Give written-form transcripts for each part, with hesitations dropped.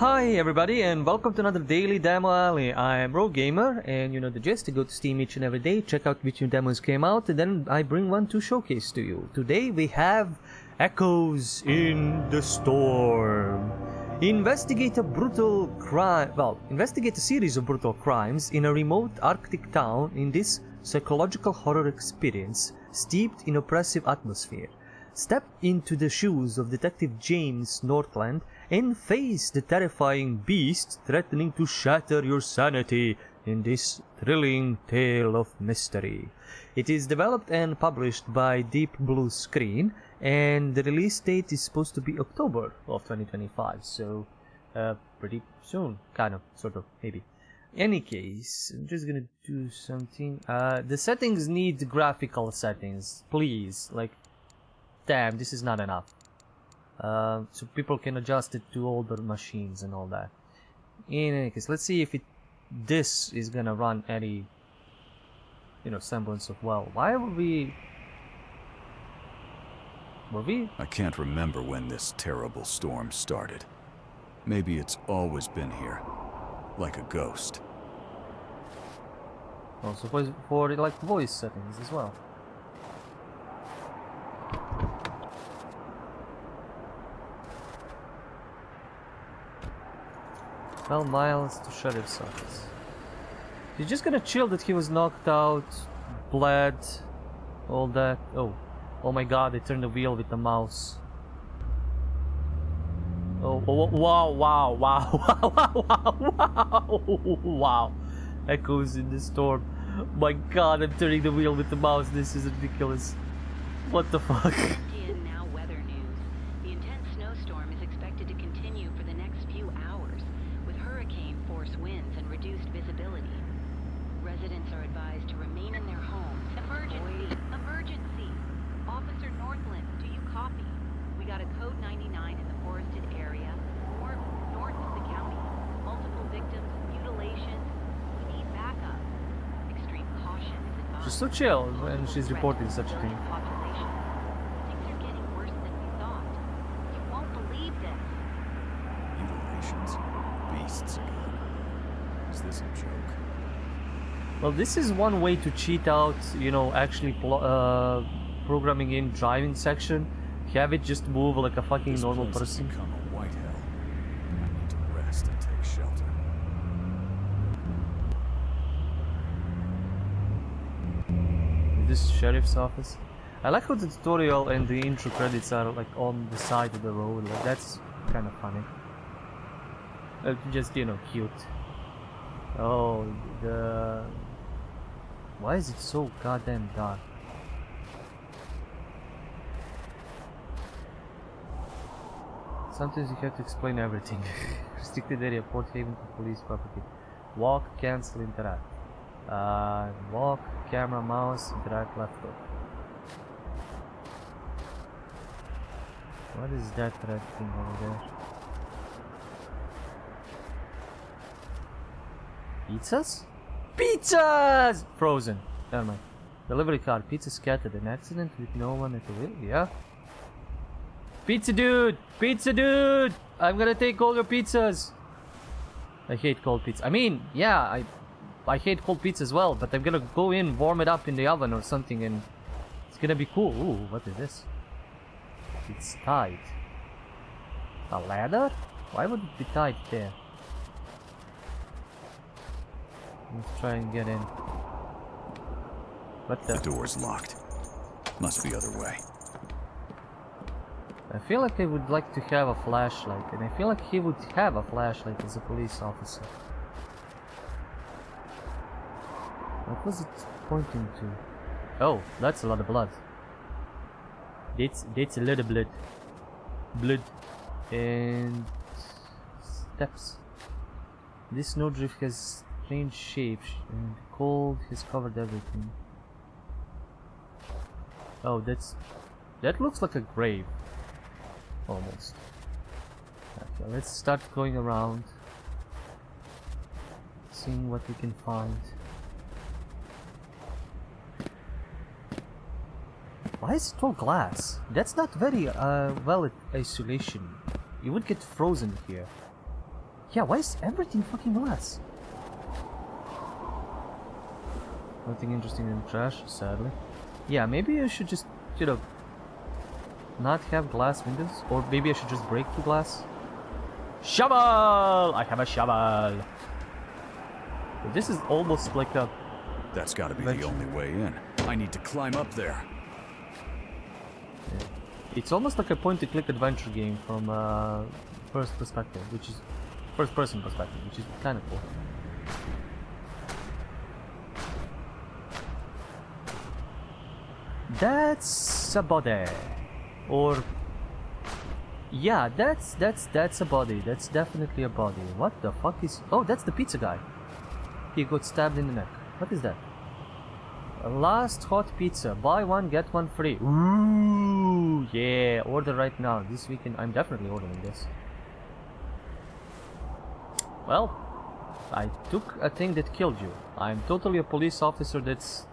Hi everybody and welcome to another Daily Demo Alley. I'm Rogue Gamer and you know the gist, to go to Steam each and every day, check out which new demos came out, and then I bring one to showcase to you. Today we have Echoes in the Storm. Investigate a series of brutal crimes in a remote Arctic town in this psychological horror experience steeped in oppressive atmosphere. Step into the shoes of Detective James Northland and face the terrifying beast threatening to shatter your sanity in this thrilling tale of mystery. It is developed and published by Deep Blue Screen, and the release date is supposed to be October of 2025, so pretty soon, kind of, sort of, maybe. Any case, I'm just gonna do something. The settings need graphical settings, please. Like, damn, this is not enough. So people can adjust it to older machines and all that. In any case, let's see if this is gonna run any, semblance of well. Why were we? I can't remember when this terrible storm started. Maybe it's always been here, like a ghost. Also for like voice settings as well. 12 miles to sheriff's office. He's just gonna chill that he was knocked out, bled, all that. Oh my god, they turned the wheel with the mouse. Wow. Echoes in the Storm. My god, I'm turning the wheel with the mouse. This is ridiculous. What the fuck? Now weather news. The intense snowstorm is expected to continue for the next few hours, with hurricane-force winds and reduced visibility. Residents are advised to remain in their homes. Emergency! Emergency! Officer Northland, do you copy? We got a code 99 in the forested area, north of the county. Multiple victims, mutilations. We need backup. Extreme caution is advised. She's so chill when she's reporting such a thing. Things are getting worse than we thought. You won't believe this. Mutilations. Beasts again. Is this a joke? Well, this is one way to cheat out, actually programming in driving section. Have it just move like a fucking This normal place has person. become a white hell. I need to rest and take shelter. This sheriff's office. I like how the tutorial and the intro credits are like on the side of the road. Like, that's kind of funny. Just cute. Oh, why is it so goddamn dark? Sometimes you have to explain everything. Restricted area, Port Haven to police property. Walk, cancel, interact. Walk, camera, mouse, interact, left hook. What is that red thing over there? Pizzas? Pizzas! Frozen. Never mind. Delivery car. Pizza scattered. An accident with no one at the wheel. Yeah. Pizza dude! Pizza dude! I'm gonna take all your pizzas. I hate cold pizza. I mean, yeah, I hate cold pizza as well, but I'm gonna go in, warm it up in the oven or something, and it's gonna be cool. Ooh, what is this? It's tied. A ladder? Why would it be tied there? Let's try and get in. What the? The door's locked. Must be other way. I feel like I would like to have a flashlight, and I feel like he would have a flashlight as a police officer. What was it pointing to? Oh, that's a lot of blood. That's a lot of blood. Blood. And steps. This snowdrift has strange shapes, and cold has covered everything. Oh, that looks like a grave. Almost. Okay, let's start going around, seeing what we can find. Why is it all glass? That's not very well isolation. You would get frozen here. Yeah, why is everything fucking glass? Nothing interesting in the trash, sadly. Yeah, maybe I should just, you know, not have glass windows, or maybe I should just break the glass. Shovel! I have a shovel. But this is almost like a... That's gotta be the only way in. I need to climb up there. Yeah. It's almost like a point-and-click adventure game from first perspective, which is first-person perspective, which is kind of cool. That's a body, or yeah, that's a body. That's definitely a body. What the fuck is? Oh, that's the pizza guy. He got stabbed in the neck. What is that? Last hot pizza. Buy one get one free. Ooh, yeah. Order right now. This weekend, I'm definitely ordering this. Well, I took a thing that killed you. I'm totally a police officer. That's.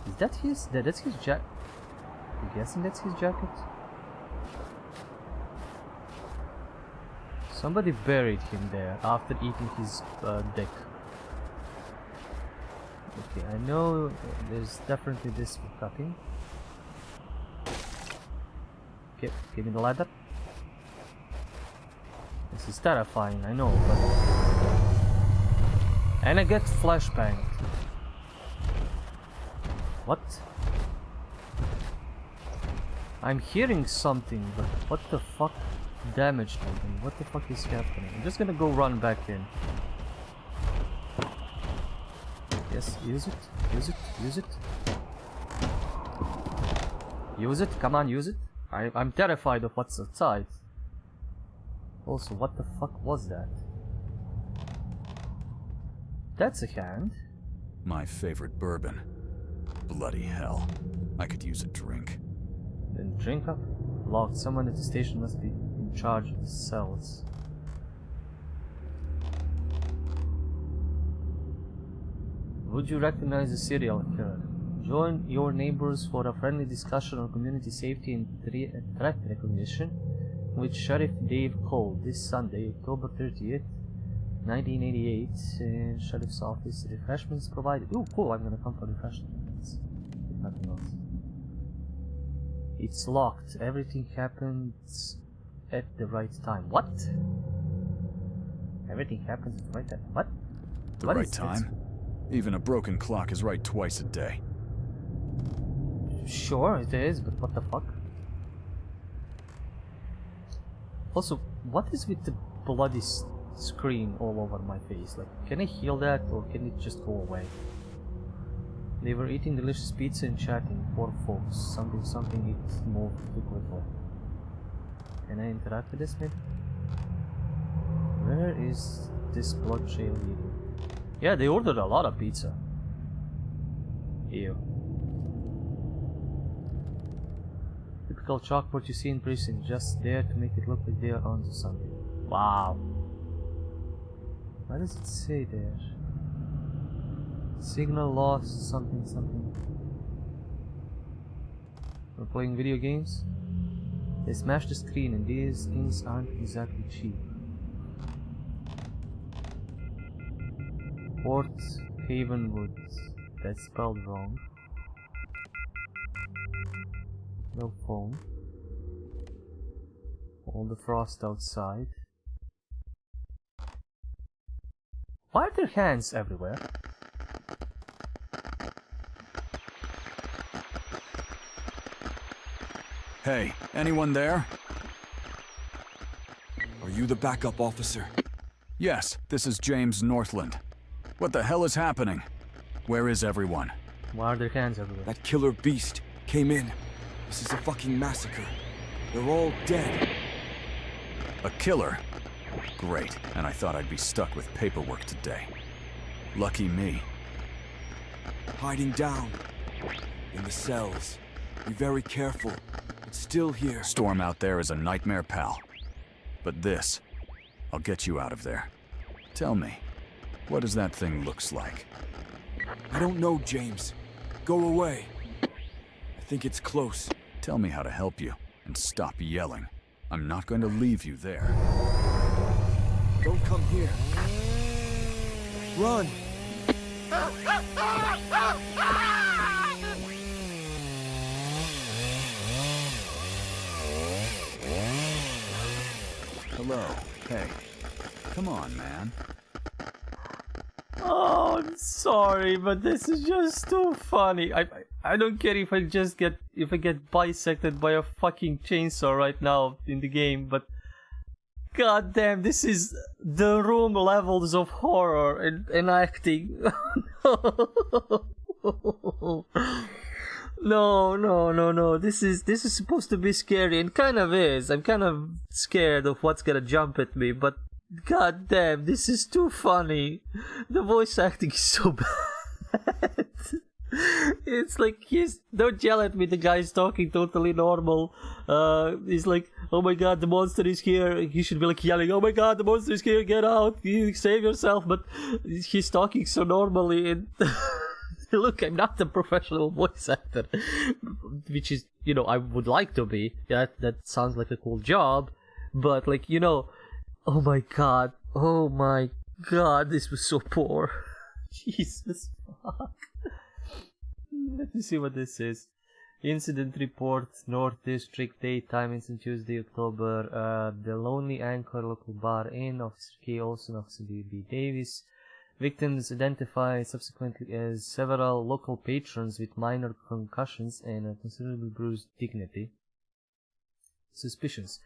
Is that his? That's his jacket. I'm guessing that's his jacket. Somebody buried him there after eating his dick. Okay, I know there's definitely this cutting. Okay, give me the ladder. This is terrifying, I know, but... And I get flashbanged. What? I'm hearing something, but what the fuck damaged me? What the fuck is happening? I'm just gonna go run back in. Yes, use it, use it, use it. Use it, come on, use it. I'm terrified of what's outside. Also, what the fuck was that? That's a hand. My favorite bourbon. Bloody hell. I could use a drink. Then drink up. Locked. Someone at the station must be in charge of the cells. Would you recognize a serial killer? Join your neighbors for a friendly discussion on community safety and threat recognition with Sheriff Dave Cole this Sunday, October 30th, 1988, in Sheriff's Office. Refreshments provided. Ooh, cool, I'm gonna come for refreshments. If nothing else. It's locked. Everything happens at the right time. What? Everything happens at the right time. What? The right time? Even a broken clock is right twice a day. Sure, it is, but what the fuck? Also, what is with the bloody screen all over my face? Like, can I heal that, or can it just go away? They were eating delicious pizza and chatting. Poor folks. Something it moved too quickly. Can I interact with this maybe? Where is this blood trail leading? Yeah, they ordered a lot of pizza. Ew. Typical chalkboard you see in prison, just there to make it look like they are onto something. Wow. What does it say there? Signal lost, something. We're playing video games? They smash the screen and these things aren't exactly cheap. Port Havenwood. That's spelled wrong. No phone. All the frost outside. Why are there hands everywhere? Hey, anyone there? Are you the backup officer? Yes, this is James Northland. What the hell is happening? Where is everyone? Why are there hands everywhere? That killer beast came in. This is a fucking massacre. They're all dead. A killer? Great, and I thought I'd be stuck with paperwork today. Lucky me. Hiding down. In the cells. Be very careful. It's still here. Storm out there is a nightmare, pal. But this, I'll get you out of there. Tell me, what does that thing looks like? I don't know, James. Go away. I think it's close. Tell me how to help you, and stop yelling. I'm not going to leave you there. Don't come here. Run! Hello. Hey. Come on, man. Oh, I'm sorry, but this is just too funny. I don't care if I get bisected by a fucking chainsaw right now in the game, but god damn, this is the room levels of horror and acting. No. This is supposed to be scary and kind of is. I'm kind of scared of what's gonna jump at me, but god damn, this is too funny. The voice acting is so bad. It's like don't yell at me, the guy's talking totally normal. He's like, oh my god, the monster is here. He should be like yelling, oh my god, the monster is here, get out, you save yourself. But he's talking so normally and look, I'm not a professional voice actor, which is, I would like to be. That sounds like a cool job, but like, oh my god, this was so poor. Jesus fuck. Let me see what this is. Incident report, North District, daytime, incident Tuesday, October. The Lonely Anchor, local bar inn, Officer K. Olsen, Officer D.B. Davis. Victims identified subsequently as several local patrons with minor concussions and a considerably bruised dignity. Suspicions.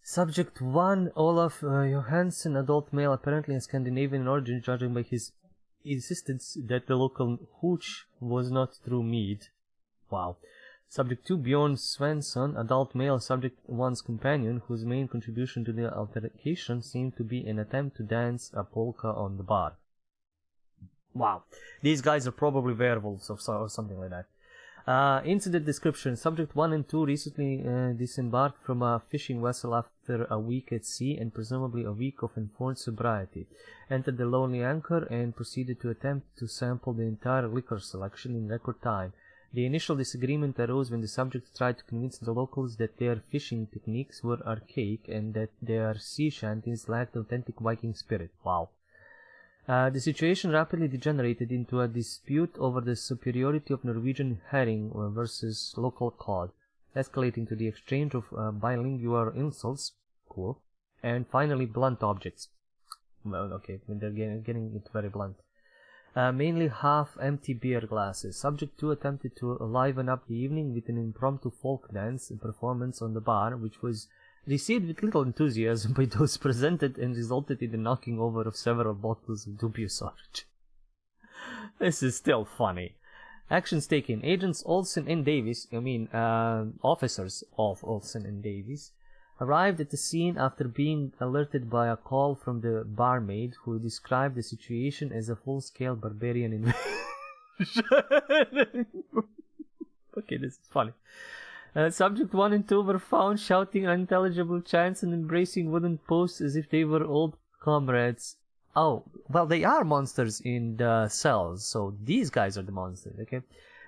Subject 1, Olaf Johansson, adult male, apparently in Scandinavian origin, judging by his insistence that the local hooch was not true mead. Wow. Subject 2, Bjorn Svensson, adult male, subject 1's companion, whose main contribution to the altercation seemed to be an attempt to dance a polka on the bar. Wow. These guys are probably werewolves or something like that. Incident description. Subject 1 and 2 recently disembarked from a fishing vessel after a week at sea and presumably a week of enforced sobriety. Entered the Lonely Anchor and proceeded to attempt to sample the entire liquor selection in record time. The initial disagreement arose when the subjects tried to convince the locals that their fishing techniques were archaic and that their sea shanties lacked authentic Viking spirit. Wow. The situation rapidly degenerated into a dispute over the superiority of Norwegian herring versus local cod, escalating to the exchange of bilingual insults, cool, and finally blunt objects. Well, okay, they're getting it very blunt. Mainly half-empty beer glasses. Subject 2 attempted to liven up the evening with an impromptu folk dance performance on the bar, which was received with little enthusiasm by those presented and resulted in the knocking over of several bottles of dubious origin. This is still funny. Actions taken. Agents Olsen and Davis, officers of Olsen and Davis, arrived at the scene after being alerted by a call from the barmaid, who described the situation as a full-scale barbarian invasion. Okay, this is funny. Subject 1 and 2 were found shouting unintelligible chants and embracing wooden posts as if they were old comrades. Oh, well, they are monsters in the cells, so these guys are the monsters, okay?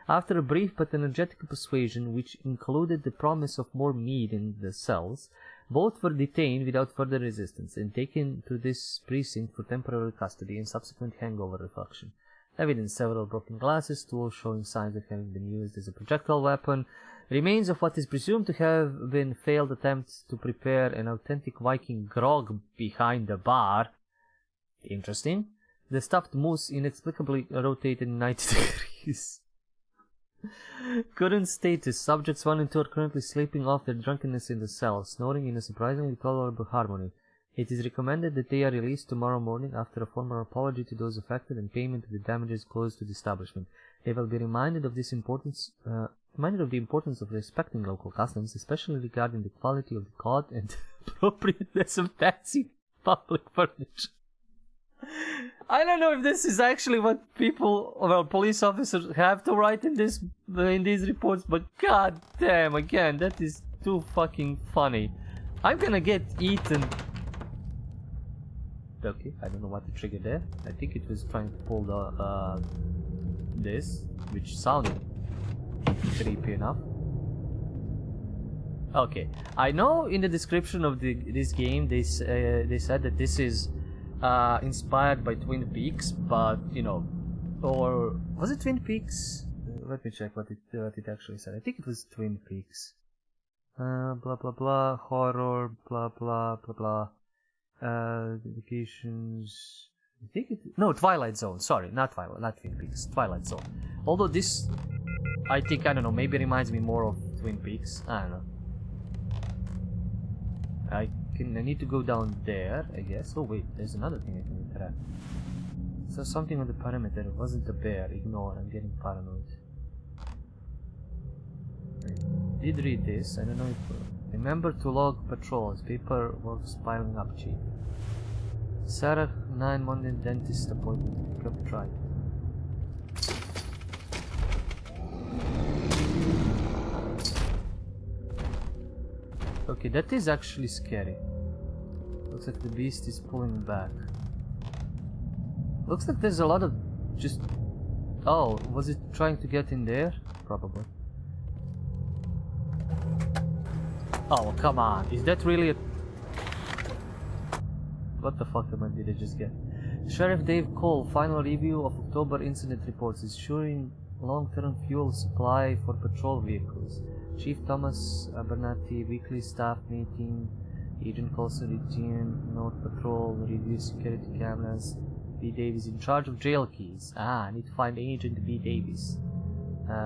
After a brief but energetic persuasion, which included the promise of more mead in the cells, both were detained without further resistance and taken to this precinct for temporary custody and subsequent hangover reflection. Evidence: several broken glasses, tools showing signs of having been used as a projectile weapon, remains of what is presumed to have been failed attempts to prepare an authentic Viking grog behind the bar. Interesting. The stuffed moose inexplicably rotated 90 degrees. Current status. Subjects 1 and 2 are currently sleeping off their drunkenness in the cell, snoring in a surprisingly tolerable harmony. It is recommended that they are released tomorrow morning after a formal apology to those affected and payment of the damages caused to the establishment. They will be reminded of the importance of respecting local customs, especially regarding the quality of the cod and appropriateness of fancy public furniture. I don't know if this is actually what police officers have to write in these reports, but god damn, again, that is too fucking funny. I'm gonna get eaten. Okay, I don't know what to trigger there. I think it was trying to pull the this, which sounded creepy enough. Okay, I know in the description of this game they said that this is inspired by Twin Peaks, but you know, or was it Twin Peaks? Let me check what it actually said. I think it was Twin Peaks. Blah blah blah, horror, blah blah blah blah. Dedications. I think no, Twilight Zone. Sorry, not Twin Peaks. Twilight Zone. Although this, I think, I don't know, maybe reminds me more of Twin Peaks. I don't know. I need to go down there, I guess. Oh wait, there's another thing I can interact. So something on the perimeter. It wasn't a bear. Ignore. I'm getting paranoid. I did read this. I don't know if. Remember to log patrols. Paperwork's piling up, Chief. Sarah 9 Monday dentist appointment. Pick up tribe. Okay, that is actually scary. Looks like the beast is pulling back. Looks like there's a lot of just... Oh, was it trying to get in there? Probably. Oh, come on. Is that really a... What the fuck did I just get? Sheriff Dave Cole, final review of October incident reports, ensuring long-term fuel supply for patrol vehicles. Chief Thomas Abernathy, weekly staff meeting. Agent Colson, Regine, North Patrol, review security cameras. B. Davis in charge of jail keys. I need to find Agent B. Davis.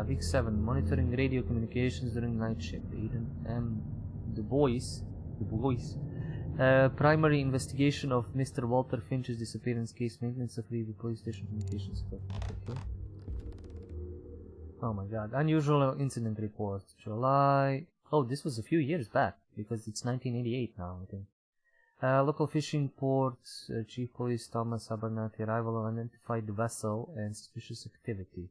Week 7, monitoring radio communications during night shift. Agent M. Du Bois. Primary investigation of Mr. Walter Finch's disappearance case, maintenance of Levy police station communications. Okay. Oh my god. Unusual incident report. July. Oh, this was a few years back because it's 1988 now, I think. Local fishing port. Chief Police Thomas Abernathy. Arrival of unidentified vessel and suspicious activity.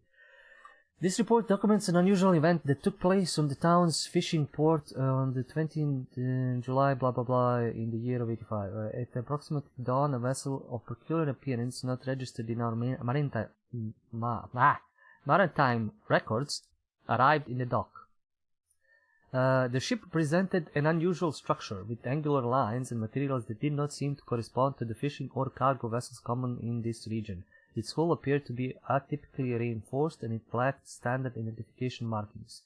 This report documents an unusual event that took place on the town's fishing port on the 20th July, blah blah blah, in the year of 85. At approximate dawn, a vessel of peculiar appearance not registered in our maritime records arrived in the dock. The ship presented an unusual structure with angular lines and materials that did not seem to correspond to the fishing or cargo vessels common in this region. Its hull appeared to be atypically reinforced and it lacked standard identification markings.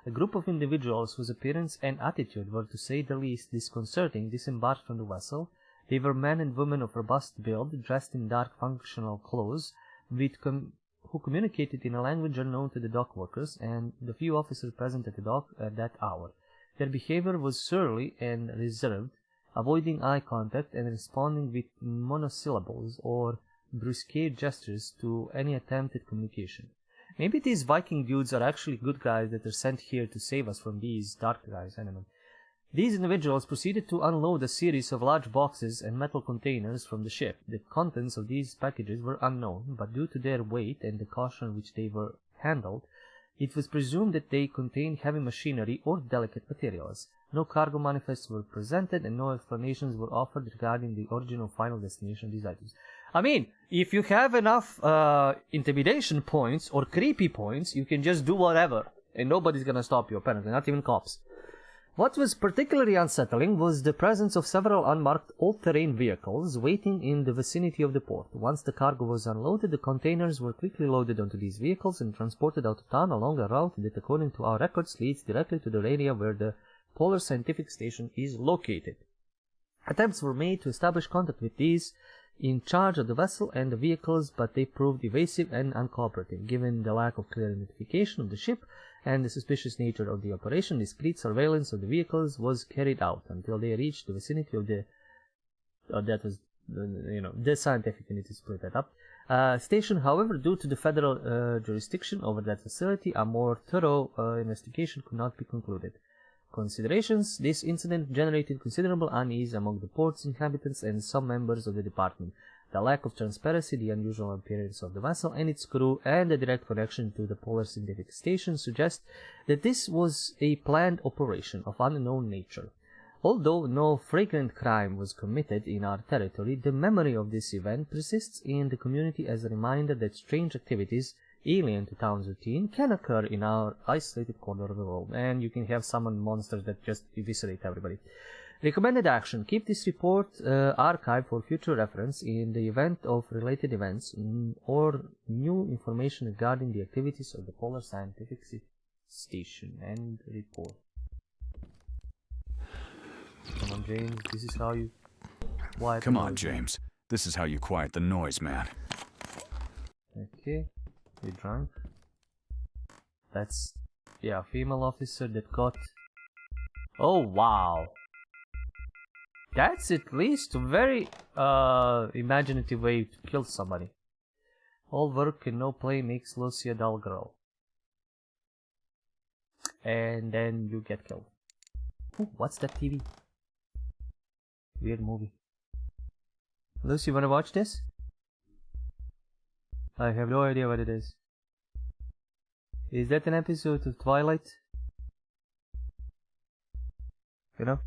A group of individuals whose appearance and attitude were, to say the least, disconcerting disembarked from the vessel. They were men and women of robust build, dressed in dark functional clothes, who communicated in a language unknown to the dock workers and the few officers present at the dock at that hour. Their behavior was surly and reserved, avoiding eye contact and responding with monosyllables or brusque gestures to any attempted communication. Maybe these Viking dudes are actually good guys that are sent here to save us from these dark guys, I don't know. These individuals proceeded to unload a series of large boxes and metal containers from the ship. The contents of these packages were unknown, but due to their weight and the caution which they were handled, it was presumed that they contained heavy machinery or delicate materials. No cargo manifests were presented and no explanations were offered regarding the origin or final destination of these items. I mean, if you have enough intimidation points or creepy points, you can just do whatever and nobody's gonna stop you, apparently, not even cops. What was particularly unsettling was the presence of several unmarked all-terrain vehicles waiting in the vicinity of the port. Once the cargo was unloaded, the containers were quickly loaded onto these vehicles and transported out of town along a route that, according to our records, leads directly to the area where the Polar Scientific Station is located. Attempts were made to establish contact with these in charge of the vessel and the vehicles, but they proved evasive and uncooperative. Given the lack of clear identification of the ship and the suspicious nature of the operation, discreet surveillance of the vehicles was carried out until they reached the vicinity of the the scientific unit to split that up. Station, however, due to the federal jurisdiction over that facility, a more thorough investigation could not be concluded. Considerations: this incident generated considerable unease among the port's inhabitants and some members of the department. The lack of transparency, the unusual appearance of the vessel and its crew, and the direct connection to the Polar Scientific Station suggest that this was a planned operation of unknown nature. Although no flagrant crime was committed in our territory, the memory of this event persists in the community as a reminder that strange activities alien to town's routine can occur in our isolated corner of the world, and you can have summon monsters that just eviscerate everybody. Recommended action. Keep this report archived for future reference in the event of related events or new information regarding the activities of the Polar Scientific Station. End report. Come on, James. This is how you quiet Come the on, noise. James. This is how you quiet the noise, man. Okay. You drunk? That's... yeah, female officer that got... oh, wow. That's at least a very imaginative way to kill somebody. All work and no play makes Lucy a dull girl. And then you get killed. Ooh, what's that TV? Weird movie. Lucy, wanna watch this? I have no idea what it is. Is that an episode of Twilight? You know?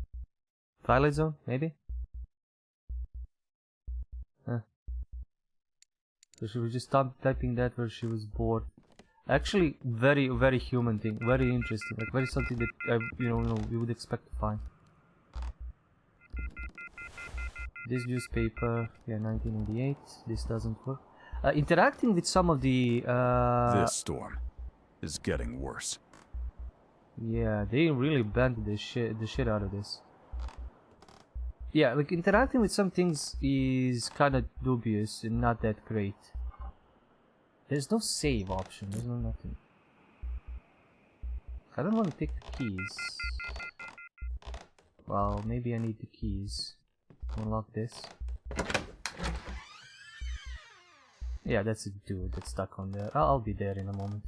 Twilight Zone, maybe? Huh. So she was just typing that where she was bored. Actually, very, very human thing. Very interesting. Like, very something that, you know, you would expect to find. This newspaper, yeah, 1988. This doesn't work. Interacting with some of the, This storm is getting worse. yeah, they really bent the shit out of this. Yeah, like interacting with some things is kind of dubious and not that great. There's no save option, there's no nothing. I don't want to take the keys. Well, maybe I need the keys to unlock this. Yeah, that's a dude that's stuck on there. I'll be there in a moment.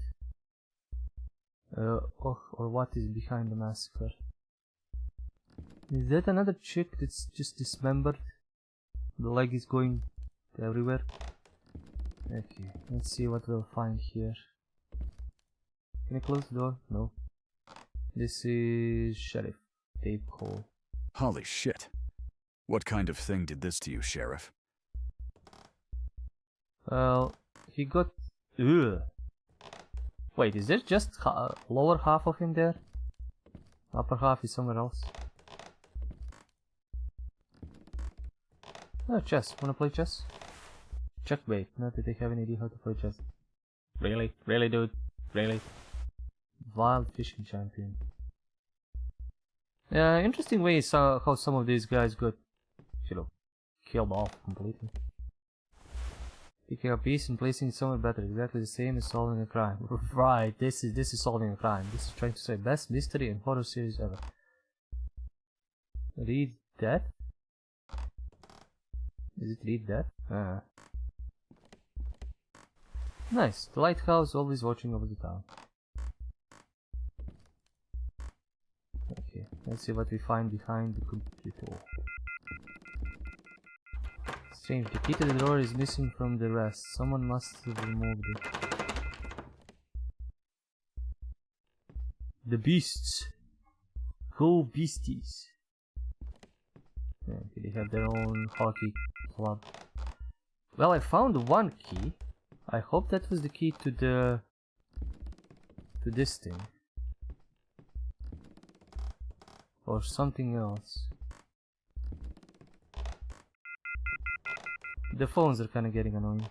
Oh, or what is behind the massacre? Is that another chick that's just dismembered? The leg is going everywhere. Okay, let's see what we'll find here. Can I close the door? No. This is Sheriff. Tape hole. Holy shit. What kind of thing did this to you, Sheriff? Well, he got... ugh. Wait, is there just lower half of him there? Upper half is somewhere else. Oh, chess. Wanna play chess? Checkmate. Not that I have any idea how to play chess. Really? Really, dude? Really? Wild fishing champion. Yeah, interesting way how some of these guys got, you know, killed off completely. Picking up piece and placing it somewhere better. Exactly the same as solving a crime. Right, this is solving a crime. This is trying to say best mystery and horror series ever. Read that? Is it read that? Nice. The lighthouse always watching over the town. Okay, let's see what we find behind the computer. Strange, the key to the door is missing from the rest. Someone must have removed it. The beasts. Go beasties. Yeah, okay, they have their own hockey club. Well, I found one key. I hope that was the key to this thing. Or something else. The phones are kinda getting annoying.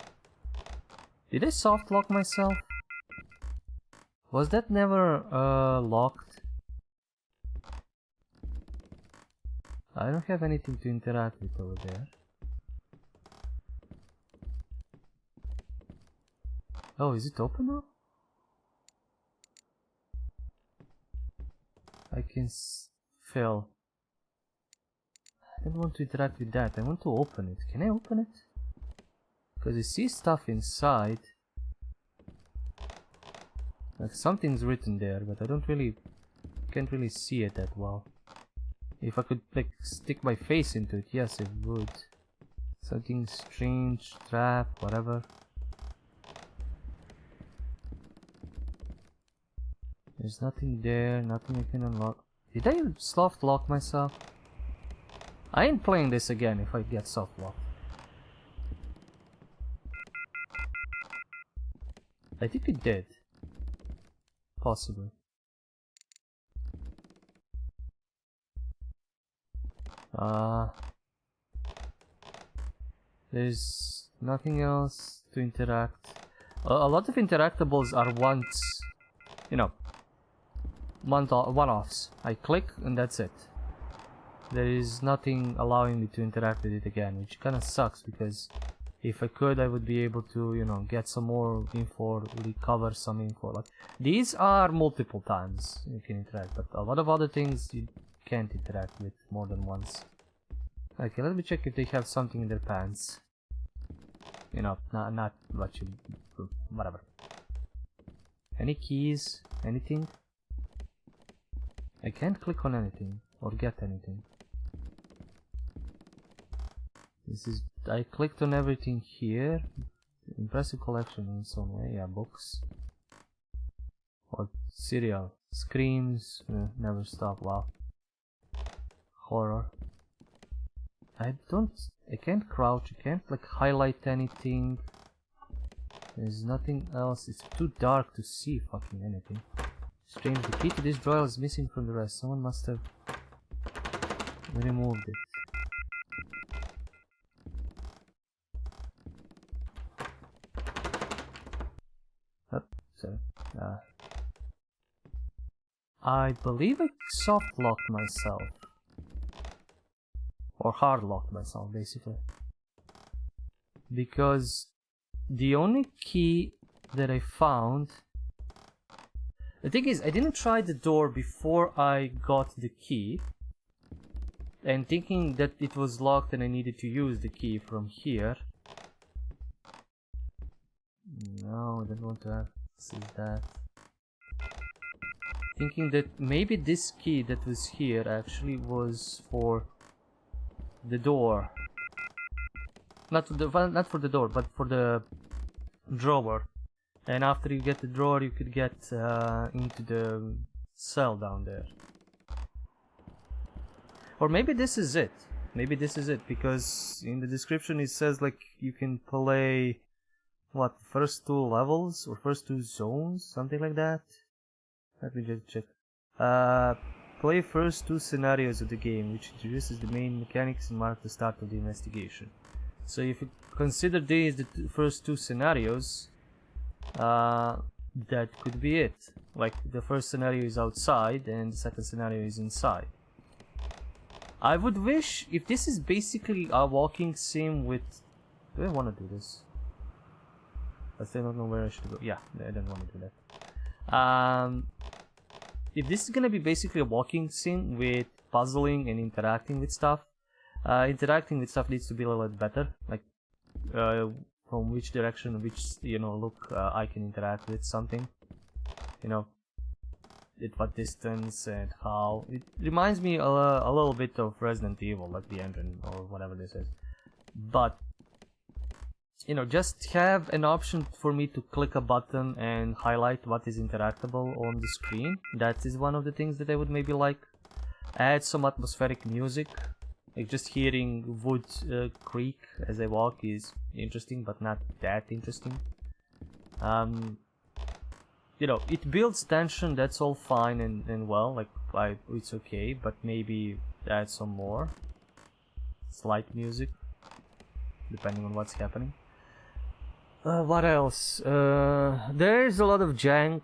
Did I soft lock myself? Was that never locked? I don't have anything to interact with over there. Oh, is it open now? I can fail. I don't want to interact with that. I want to open it. Can I open it? Because I see stuff inside. Like something's written there, but I can't really see it that well. If I could like stick my face into it, yes it would. Something strange, trap, whatever. There's nothing there, nothing I can unlock. Did I soft lock myself? I ain't playing this again if I get soft locked. I think it did. Possibly. There's nothing else to interact. A lot of interactables are one-offs. I click and that's it. There is nothing allowing me to interact with it again, which kind of sucks because if I could, I would be able to, get some more info, recover some info. Like these are multiple times you can interact, but a lot of other things you can't interact with more than once. Okay, let me check if they have something in their pants. Not what you, whatever. Any keys? Anything? I can't click on anything or get anything. I clicked on everything here. Impressive collection in some way. Yeah, books. Or cereal. Screams. Never stop. Wow. Horror. I can't crouch. I can't like highlight anything. There's nothing else. It's too dark to see fucking anything. Strange. The key to this drawer is missing from the rest. Someone must have removed it. Sorry. I believe I soft locked myself. Or hard locked myself, basically. Because the only key that I found... The thing is, I didn't try the door before I got the key. And thinking that it was locked and I needed to use the key from here. No, I don't want to access that. Thinking that maybe this key that was here actually was for the door. Not for the door, but for the drawer. And after you get the drawer, you could get into the cell down there. Or maybe this is it. Maybe this is it, because in the description it says like you can play what, first 2 levels or first 2 zones, something like that. Let me just check. Play first 2 scenarios of the game, which introduces the main mechanics and mark the start of the investigation. So if you consider these the first 2 scenarios, that could be it. Like the first scenario is outside and the second scenario is inside. I would wish, if this is basically a walking sim with... Do I want to do this? I still don't know where I should go. Yeah, I don't want to do that. If this is gonna be basically a walking sim with puzzling and interacting with stuff, needs to be a little bit better. Like, from which direction, which look I can interact with something. At what distance and how. It reminds me a little bit of Resident Evil, like the engine or whatever this is. But just have an option for me to click a button and highlight what is interactable on the screen. That is one of the things that I would maybe like. Add some atmospheric music. Like just hearing wood creak as I walk is interesting, but not that interesting. It builds tension, that's all fine and well, like it's okay, but maybe add some more slight music, depending on what's happening. What else? There's a lot of jank.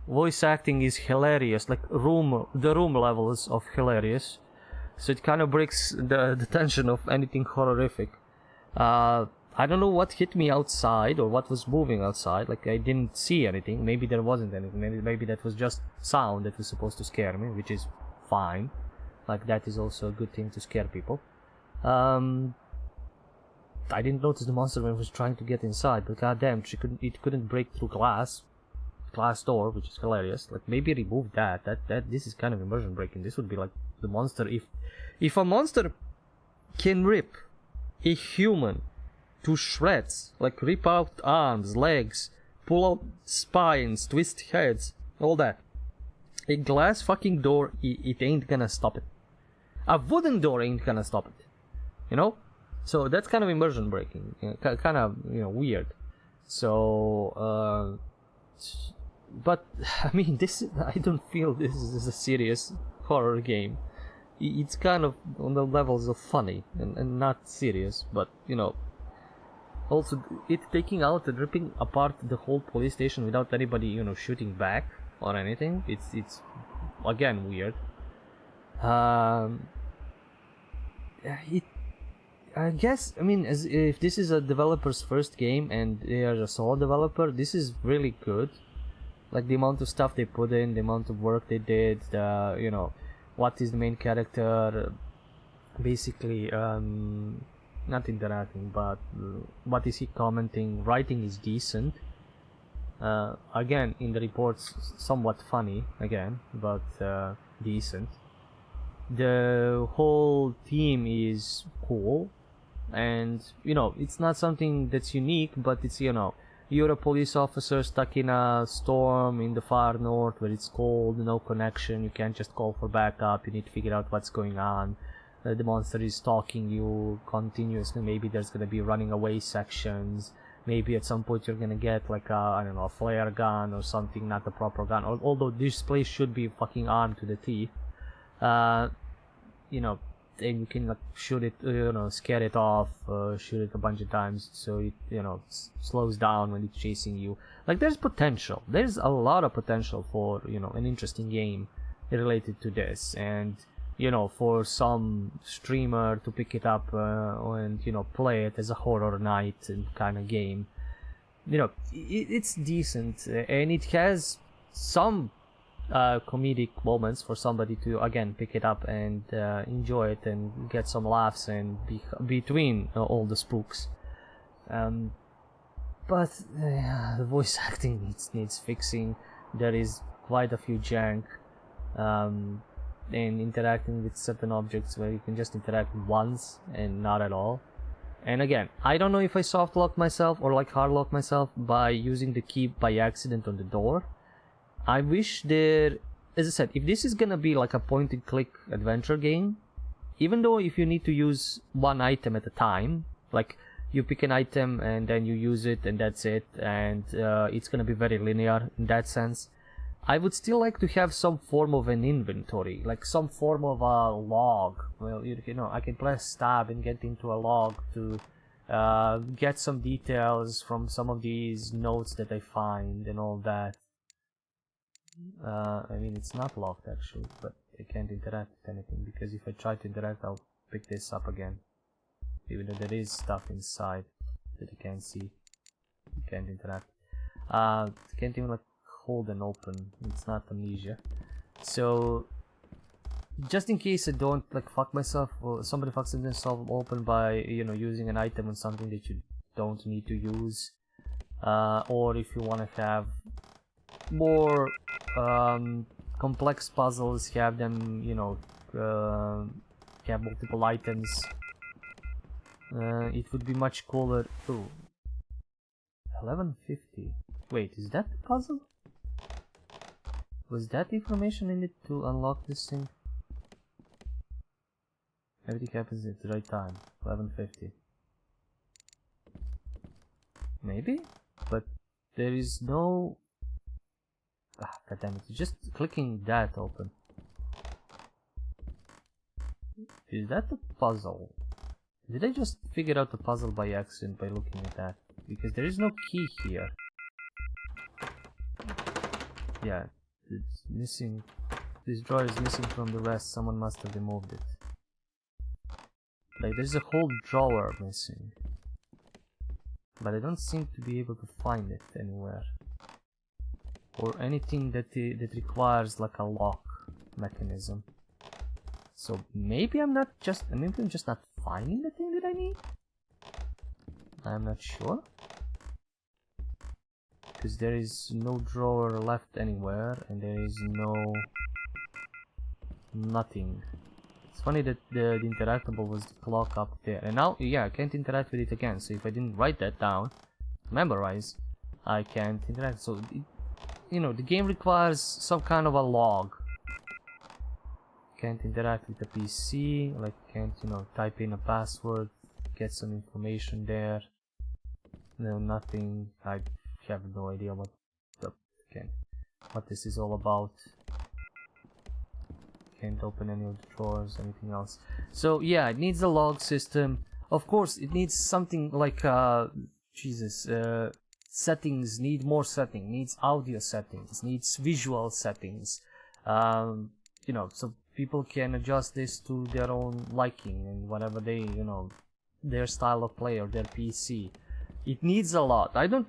Voice acting is hilarious, like the room levels of hilarious. So it kind of breaks the tension of anything horrific. I don't know what hit me outside or what was moving outside. Like I didn't see anything. Maybe there wasn't anything. Maybe that was just sound that was supposed to scare me, which is fine. Like that is also a good thing to scare people. I didn't notice the monster when it was trying to get inside, but goddamn, it couldn't break through glass door, which is hilarious. Like maybe remove that. This is kind of immersion breaking. This would be like the monster. If a monster can rip a human to shreds, like rip out arms, legs, pull out spines, twist heads, all that, a glass fucking door, it ain't gonna stop it. A wooden door ain't gonna stop it. So that's kind of immersion breaking, kind of weird. So but I mean, I don't feel this is a serious horror game. it's kind of on the levels of funny and not serious, but you know, also it taking out and ripping apart the whole police station without anybody, you know, shooting back or anything. It's again weird. It, I guess, I mean, as if this is a developer's first game and they are a solo developer, this is really good. Like the amount of stuff they put in, the amount of work they did, you know, what is the main character, basically, not interacting, but what is he commenting, writing is decent. Again, in the reports, somewhat funny, again, but decent. The whole team is cool, and, you know, it's not something that's unique, but it's, you know, you're a police officer stuck in a storm in the far north where it's cold, no connection, you can't just call for backup, you need to figure out what's going on. The monster is stalking you continuously, maybe there's gonna be running away sections, maybe at some point you're gonna get like a, I don't know, a flare gun or something, not a proper gun, although this place should be fucking armed to the teeth. You know, and you can like shoot it, you know, scare it off, shoot it a bunch of times so it, you know, slows down when it's chasing you. Like, there's potential, there's a lot of potential for, you know, an interesting game related to this, and, you know, for some streamer to pick it up and, you know, play it as a horror night and kind of game. You know, it's decent, and it has some comedic moments for somebody to again pick it up and enjoy it and get some laughs and between all the spooks. But the voice acting needs fixing. There is quite a few jank, and interacting with certain objects where you can just interact once and not at all. And again, I don't know if I soft locked myself or like hard locked myself by using the key by accident on the door. I wish there, as I said, if this is gonna be like a point and click adventure game, even though if you need to use one item at a time, like you pick an item and then you use it and that's it, and it's gonna be very linear in that sense, I would still like to have some form of an inventory, like some form of a log. Well, you know, I can press tab and get into a log to get some details from some of these notes that I find and all that. I mean, it's not locked actually, but I can't interact with anything, because if I try to interact, I'll pick this up again. Even though there is stuff inside that you can't see, you can't interact. Can't even like hold and open. It's not Amnesia. So, just in case I don't like fuck myself, or somebody fucks themselves open by, you know, using an item on something that you don't need to use, or if you want to have more complex puzzles, have them, you know, have multiple items, it would be much cooler. Ooh, 1150. Wait, is that the puzzle? Was that information in it to unlock this thing? Everything happens at the right time. 1150. Maybe? But there is no... Ah, goddammit, just clicking that open. Is that the puzzle? Did I just figure out the puzzle by accident by looking at that? Because there is no key here. Yeah, it's missing. This drawer is missing from the rest. Someone must have removed it. Like, there's a whole drawer missing. But I don't seem to be able to find it anywhere. Or anything that requires like a lock mechanism. So maybe I'm just not finding the thing that I need? I'm not sure. Because there is no drawer left anywhere, and there is nothing. It's funny that the interactable was the clock up there, and now, yeah, I can't interact with it again. So if I didn't write that down, memorize, I can't interact. So you know, the game requires some kind of a log. Can't interact with the PC, like can't, you know, type in a password, get some information there. No, nothing. I have no idea what this is all about. can't open any of the drawers, anything else. So yeah, it needs a log system. Of course, it needs something like settings. Need more settings. Needs audio settings. Needs visual settings. You know, so people can adjust this to their own liking and whatever they, you know, their style of play or their PC. It needs a lot. I don't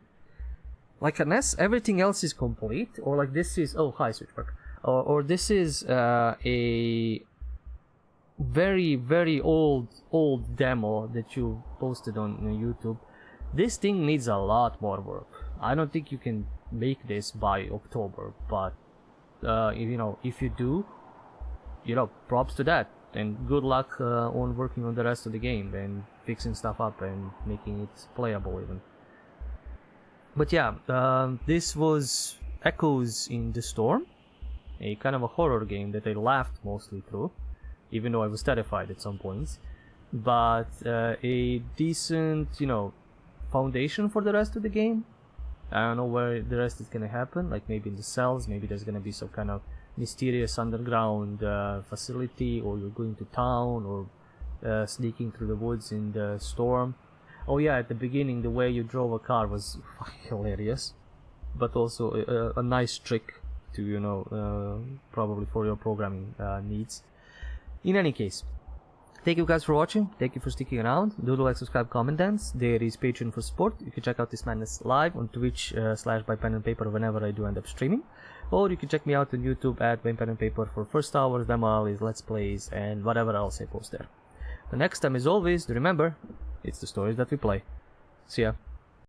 like, unless everything else is complete, or like this is, oh hi Switchback, or this is a very very old demo that you posted on YouTube. This thing needs a lot more work. I don't think you can make this by October, but you know, if you do, you know, props to that, and good luck on working on the rest of the game and fixing stuff up and making it playable even. But yeah, this was Echoes in the Storm, a kind of a horror game that I laughed mostly through, even though I was terrified at some points. But a decent, you know, foundation for the rest of the game. I don't know where the rest is gonna happen, like maybe in the cells, maybe there's gonna be some kind of mysterious underground facility, or you're going to town, or sneaking through the woods in the storm. Oh yeah, at the beginning the way you drove a car was hilarious, but also a nice trick to, you know, probably for your programming needs. In any case, thank you guys for watching, thank you for sticking around. Do like, subscribe, comment, dance. There is Patreon for support. You can check out this madness live on Twitch /ByPenAndPaper whenever I do end up streaming, or you can check me out on YouTube at ByPenAndPaper for first hours, demo, let's plays, and whatever else I post there. The next time, as always, remember, it's the stories that we play. See ya.